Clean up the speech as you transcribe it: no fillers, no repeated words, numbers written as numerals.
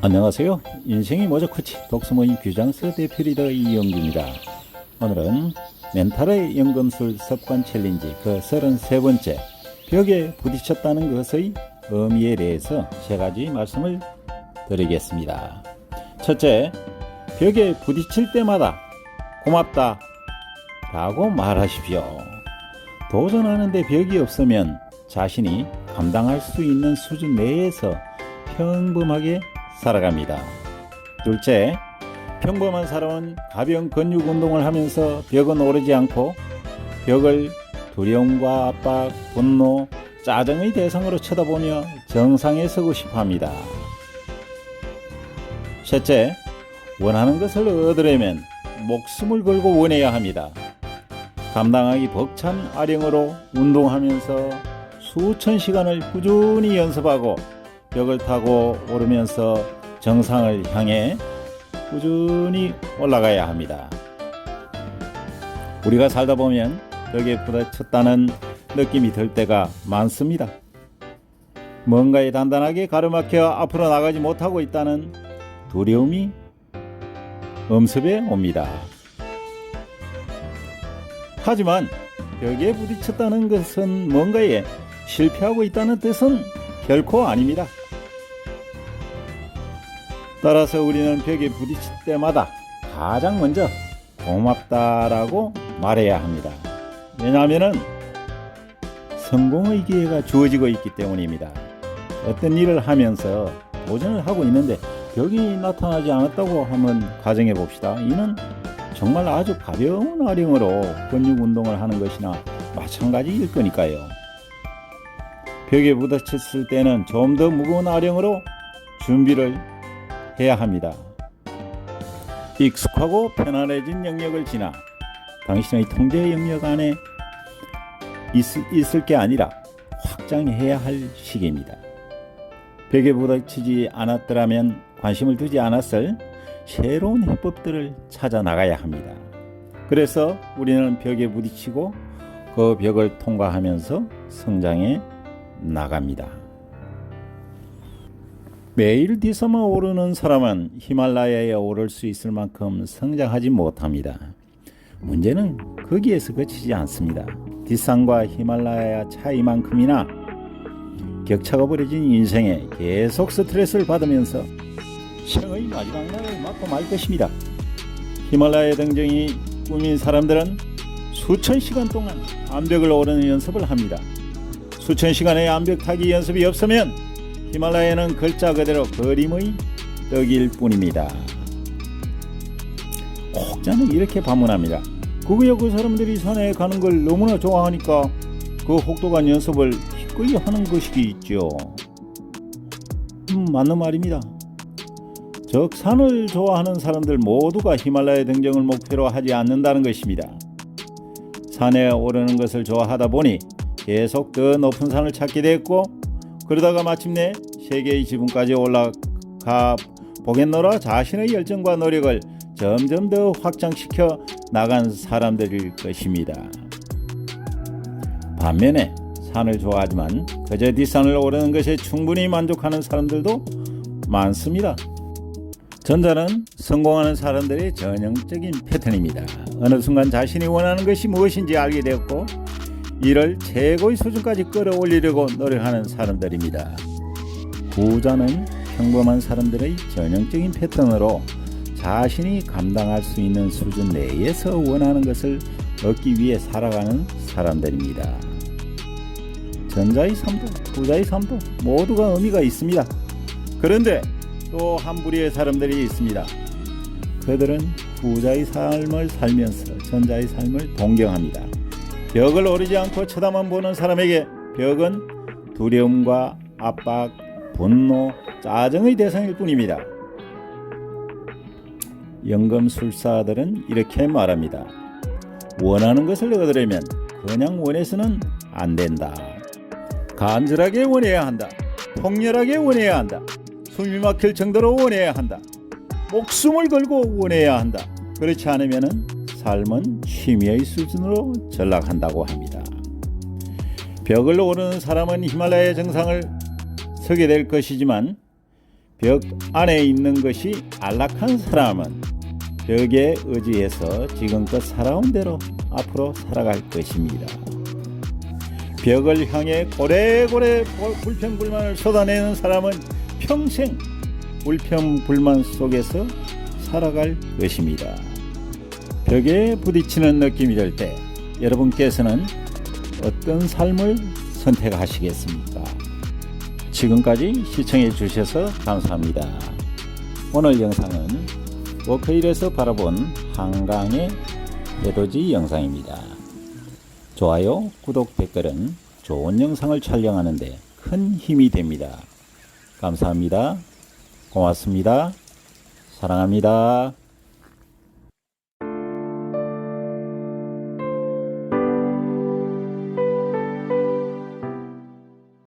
안녕하세요. 인생이 뭐죠 코치 독서모임 규장서 대표리더 이영기입니다. 오늘은 멘탈의 연금술 습관 챌린지 그 33번째 벽에 부딪혔다는 것의 의미에 대해서 세 가지 말씀을 드리겠습니다. 첫째, 벽에 부딪힐 때마다 고맙다 라고 말하십시오. 도전하는데 벽이 없으면 자신이 감당할 수 있는 수준 내에서 평범하게 살아갑니다. 둘째, 평범한 사람은 가벼운 근육 운동을 하면서 벽은 오르지 않고 벽을 두려움과 압박, 분노, 짜증의 대상으로 쳐다보며 정상에 서고 싶어 합니다. 셋째, 원하는 것을 얻으려면 목숨을 걸고 원해야 합니다. 감당하기 벅찬 아령으로 운동하면서 수천 시간을 꾸준히 연습하고 벽을 타고 오르면서 정상을 향해 꾸준히 올라가야 합니다. 우리가 살다 보면 벽에 부딪혔다는 느낌이 들 때가 많습니다. 뭔가에 단단하게 가로막혀 앞으로 나가지 못하고 있다는 두려움이 엄습해 옵니다. 하지만 벽에 부딪혔다는 것은 뭔가에 실패하고 있다는 뜻은 결코 아닙니다. 따라서 우리는 벽에 부딪힐 때마다 가장 먼저 고맙다라고 말해야 합니다. 왜냐하면 성공의 기회가 주어지고 있기 때문입니다. 어떤 일을 하면서 도전을 하고 있는데 벽이 나타나지 않았다고 한번 가정해 봅시다. 이는 정말 아주 가벼운 아령으로 근육 운동을 하는 것이나 마찬가지일 거니까요. 벽에 부딪혔을 때는 좀 더 무거운 아령으로 준비를 해야 합니다. 익숙하고 편안해진 영역을 지나 당신의 통제 영역 안에 있을 게 아니라 확장해야 할 시기입니다. 벽에 부딪히지 않았더라면 관심을 두지 않았을 새로운 해법들을 찾아 나가야 합니다. 그래서 우리는 벽에 부딪히고 그 벽을 통과하면서 성장해 나갑니다. 매일 뒷섬에 오르는 사람은 히말라야에 오를 수 있을 만큼 성장하지 못합니다. 문제는 거기에서 그치지 않습니다. 뒷산과 히말라야 차이만큼이나 격차가 벌어진 인생에 계속 스트레스를 받으면서 생의 마지막 날을 맞고 말 것입니다. 히말라야 등정이 꿈인 사람들은 수천 시간 동안 암벽을 오르는 연습을 합니다. 수천 시간의 암벽 타기 연습이 없으면 히말라야는 글자 그대로 그림의 떡일 뿐입니다. 혹자는 이렇게 반문합니다. 그거야 그 사람들이 산에 가는 걸 너무나 좋아하니까 그 혹독한 연습을 기꺼이 하는 것이겠죠. 맞는 말입니다. 즉 산을 좋아하는 사람들 모두가 히말라야 등정을 목표로 하지 않는다는 것입니다. 산에 오르는 것을 좋아하다 보니 계속 더 높은 산을 찾게 됐고 그러다가 마침내 세계의 지붕까지 올라가 보겠노라 자신의 열정과 노력을 점점 더 확장시켜 나간 사람들일 것입니다. 반면에 산을 좋아하지만 그저 뒷산을 오르는 것에 충분히 만족하는 사람들도 많습니다. 전자는 성공하는 사람들의 전형적인 패턴입니다. 어느 순간 자신이 원하는 것이 무엇인지 알게 되었고 이를 최고의 수준까지 끌어올리려고 노력하는 사람들입니다. 후자는 평범한 사람들의 전형적인 패턴으로 자신이 감당할 수 있는 수준 내에서 원하는 것을 얻기 위해 살아가는 사람들입니다. 전자의 삶도 후자의 삶도 모두가 의미가 있습니다. 그런데 또 한 부류의 사람들이 있습니다. 그들은 후자의 삶을 살면서 전자의 삶을 동경합니다. 벽을 오르지 않고 쳐다만 보는 사람에게 벽은 두려움과 압박, 분노, 짜증의 대상일 뿐입니다. 연금술사들은 이렇게 말합니다. 원하는 것을 얻으려면 그냥 원해서는 안 된다. 간절하게 원해야 한다. 통렬하게 원해야 한다. 숨이 막힐 정도로 원해야 한다. 목숨을 걸고 원해야 한다. 그렇지 않으면 삶은 취미의 수준으로 전락한다고 합니다. 벽을 오르는 사람은 히말라야 정상을 서게 될 것이지만 벽 안에 있는 것이 안락한 사람은 벽에 의지해서 지금껏 살아온 대로 앞으로 살아갈 것입니다. 벽을 향해 고래고래 불평불만을 쏟아내는 사람은 평생 불평불만 속에서 살아갈 것입니다. 벽에 부딪히는 느낌이 들 때 여러분께서는 어떤 삶을 선택하시겠습니까? 지금까지 시청해 주셔서 감사합니다. 오늘 영상은 워크힐에서 바라본 한강의 해돋이 영상입니다. 좋아요, 구독, 댓글은 좋은 영상을 촬영하는 데 큰 힘이 됩니다. 감사합니다. 고맙습니다. 사랑합니다.